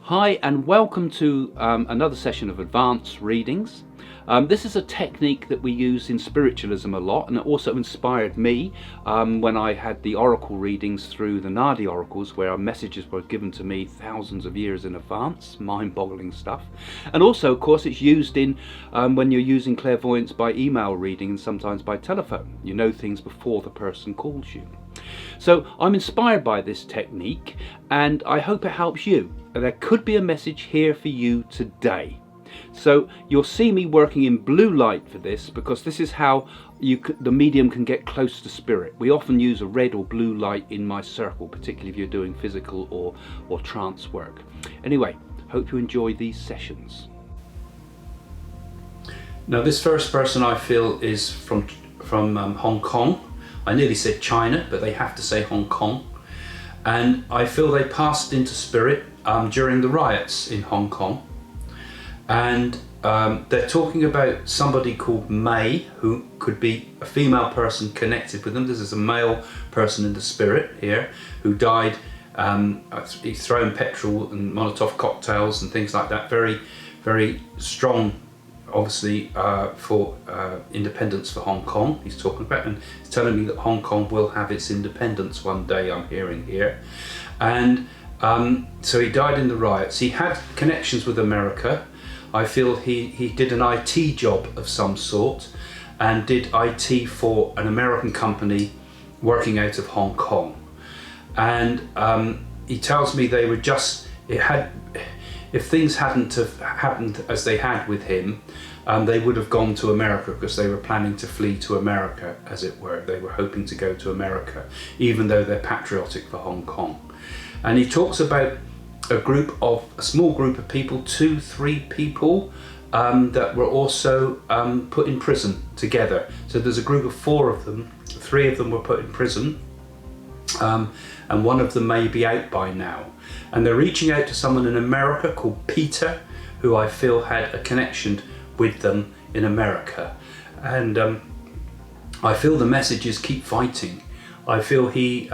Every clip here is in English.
Hi and welcome to another session of advanced readings. This is a technique that we use in spiritualism a lot, and it also inspired me when I had the oracle readings through the Nadi oracles, where our messages were given to me thousands of years in advance, mind-boggling stuff. And also, of course, it's used in when you're using clairvoyance by email reading and sometimes by telephone. You know things before the person calls you. So I'm inspired by this technique and I hope it helps you. There could be a message here for you today. So you'll see me working in blue light for this, because this is how the medium can get close to spirit. We often use a red or blue light in my circle, particularly if you're doing physical or trance work. Anyway, hope you enjoy these sessions. Now this first person I feel is from Hong Kong. I nearly said China, but they have to say Hong Kong. And I feel they passed into spirit during the riots in Hong Kong. And they're talking about somebody called May, who could be a female person connected with them. This is a male person in the spirit here, who died. He's thrown petrol and Molotov cocktails and things like that. Very, very strong, obviously, for independence for Hong Kong. He's talking about, and he's telling me that Hong Kong will have its independence one day, I'm hearing here. And so he died in the riots. He had connections with America. I feel he did an IT job of some sort and did IT for an American company working out of Hong Kong. And he tells me they were just, if things hadn't have happened as they had with him, they would have gone to America, because they were planning to flee to America, as it were. They were hoping to go to America, even though they're patriotic for Hong Kong. And he talks about a small group of people, 2-3 people, that were also put in prison together. So there's a group of 4 of them. 3 of them were put in prison, and one of them may be out by now. And they're reaching out to someone in America called Peter, who I feel had a connection with them in America. And I feel the message is keep fighting. I feel he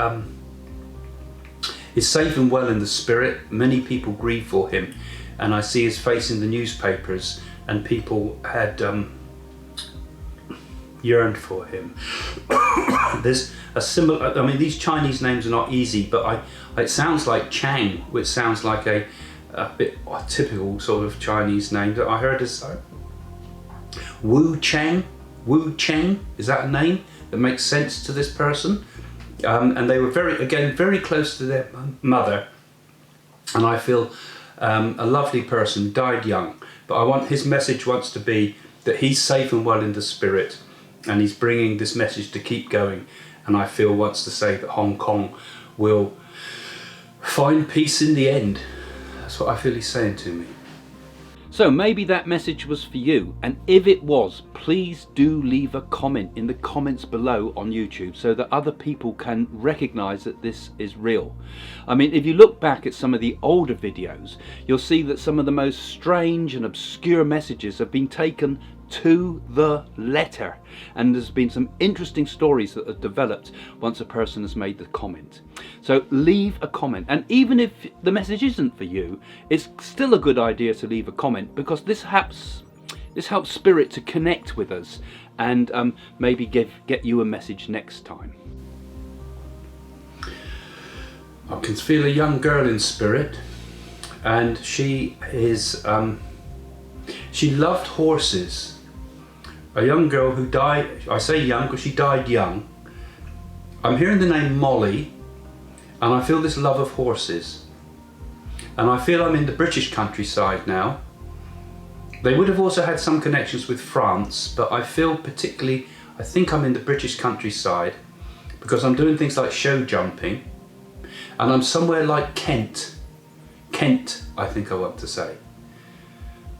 is safe and well in the spirit. Many people grieve for him, and I see his face in the newspapers, and people had yearned for him. There's a similar, I mean, these Chinese names are not easy, but it sounds like Chang, which sounds like a bit typical sort of Chinese name that I heard as Wu Cheng. Wu Cheng, is that a name that makes sense to this person? And they were very close to their mother, and I feel a lovely person, died young. But his message wants to be that he's safe and well in the spirit, and he's bringing this message to keep going. And I feel wants to say that Hong Kong will find peace in the end. That's what I feel he's saying to me. So maybe that message was for you, and if it was, please do leave a comment in the comments below on YouTube, so that other people can recognize that this is real. I mean, if you look back at some of the older videos, you'll see that some of the most strange and obscure messages have been taken to the letter, and there's been some interesting stories that have developed once a person has made the comment. So leave a comment, and even if the message isn't for you, it's still a good idea to leave a comment, because this helps spirit to connect with us and maybe get you a message next time. I can feel a young girl in spirit, and she is she loved horses. A young girl who died, I say young because she died young. I'm hearing the name Molly, and I feel this love of horses. And I feel I'm in the British countryside now. They would have also had some connections with France, but I feel particularly, I think I'm in the British countryside, because I'm doing things like show jumping, and I'm somewhere like Kent. Kent, I think I want to say.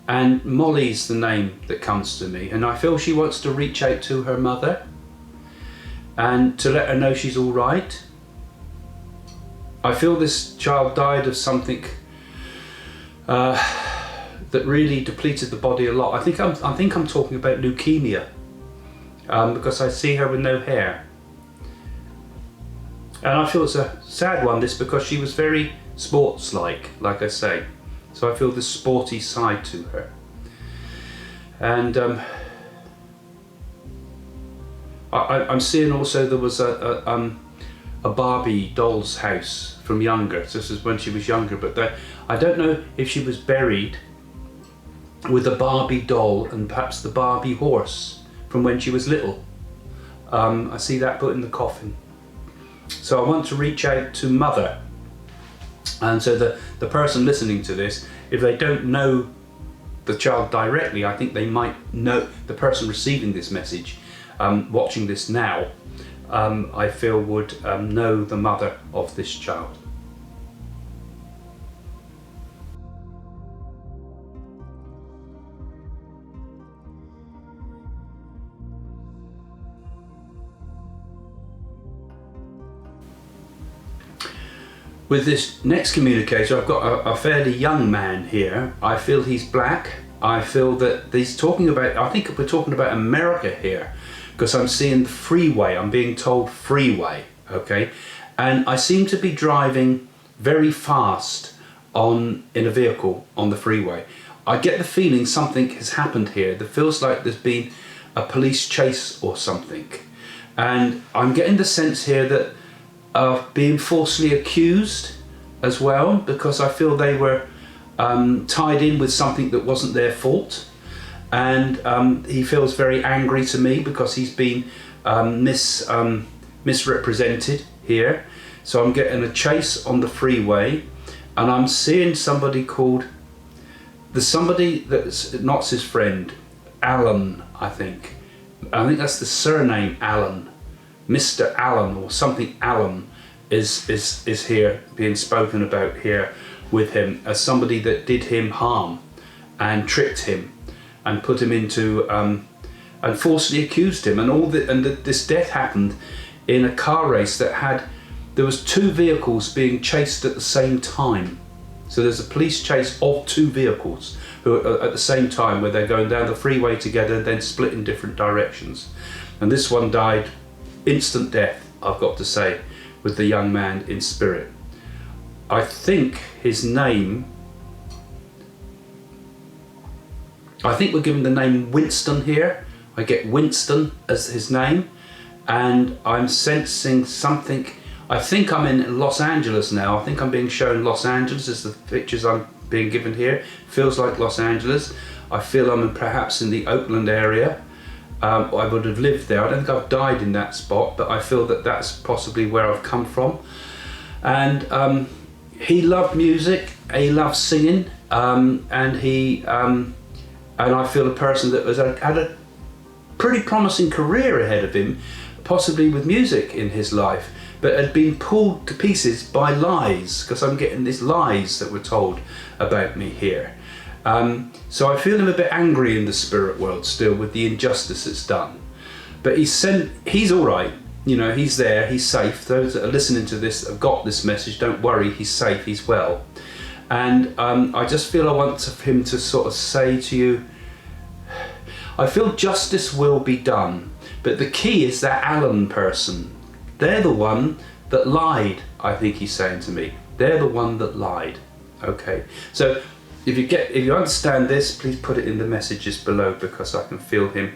And Molly's the name that comes to me, and I feel she wants to reach out to her mother and to let her know she's all right. I feel this child died of something that really depleted the body a lot. I think I'm talking about leukemia, because I see her with no hair. And I feel it's a sad one, this, because she was very sports-like I say. So I feel this sporty side to her. And I'm seeing also there was a Barbie doll's house from younger. So this is when she was younger, but I don't know if she was buried with a Barbie doll and perhaps the Barbie horse from when she was little. I see that put in the coffin. So I want to reach out to Mother. And so the person listening to this, if they don't know the child directly, I think they might know the person receiving this message, watching this now, I feel would know the mother of this child. With this next communicator, I've got a fairly young man here. I feel he's black. I feel that he's talking about, I think we're talking about America here, because I'm seeing freeway. I'm being told freeway, okay? And I seem to be driving very fast in a vehicle on the freeway. I get the feeling something has happened here. It feels like there's been a police chase or something. And I'm getting the sense here that of being falsely accused as well, because I feel they were tied in with something that wasn't their fault. And he feels very angry to me because he's been misrepresented here. So I'm getting a chase on the freeway, and I'm seeing somebody called, there's somebody that's not his friend, Alan, I think. I think that's the surname Alan. Mr. Allen or something Allen is here being spoken about here with him as somebody that did him harm and tricked him and put him into and falsely accused him, and this death happened in a car race that there was two vehicles being chased at the same time. So there's a police chase of two vehicles who are at the same time, where they're going down the freeway together and then split in different directions. And this one died instant death, I've got to say, with the young man in spirit. I think his name, I think we're given the name Winston here. I get Winston as his name, and I'm sensing something. I think I'm in Los Angeles now. I think I'm being shown Los Angeles as the pictures I'm being given here. Feels like Los Angeles. I feel I'm perhaps in the Oakland area. I would have lived there. I don't think I've died in that spot, but I feel that that's possibly where I've come from. And he loved music, he loved singing, and I feel a person that had a pretty promising career ahead of him, possibly with music in his life, but had been pulled to pieces by lies, because I'm getting these lies that were told about me here. So I feel him a bit angry in the spirit world still with the injustice that's done. But he's all right, you know, he's there, he's safe. Those that are listening to this have got this message, don't worry, he's safe, he's well. And I just feel I want him to sort of say to you, I feel justice will be done. But the key is that Alan person. They're the one that lied, I think he's saying to me. They're the one that lied. Okay, so if you understand this, please put it in the messages below, because I can feel him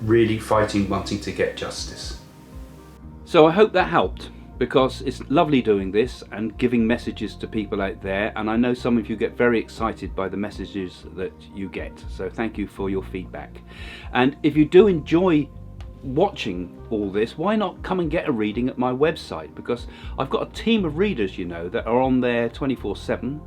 really fighting, wanting to get justice. So I hope that helped, because it's lovely doing this and giving messages to people out there, and I know some of you get very excited by the messages that you get, so thank you for your feedback. And if you do enjoy watching all this, why not come and get a reading at my website, because I've got a team of readers, you know, that are on there 24/7,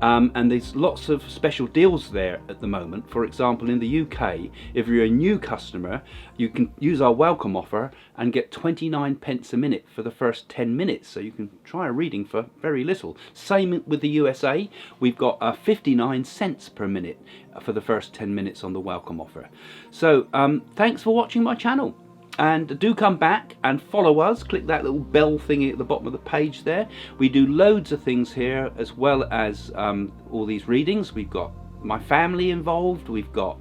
and there's lots of special deals there at the moment. For example, in the UK, if you're a new customer, you can use our welcome offer and get 29p a minute for the first 10 minutes, so you can try a reading for very little. Same with the USA, we've got 59 cents per minute for the first 10 minutes on the welcome offer. So thanks for watching my channel. And do come back and follow us. Click that little bell thingy at the bottom of the page there. We do loads of things here, as well as all these readings. We've got my family involved. We've got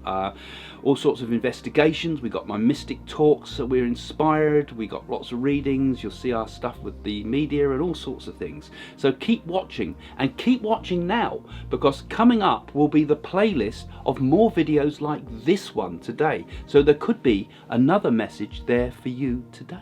all sorts of investigations. We've got my mystic talks, so we're inspired. We got lots of readings. You'll see our stuff with the media and all sorts of things. So keep watching, and keep watching now, because coming up will be the playlist of more videos like this one today. So there could be another message there for you today.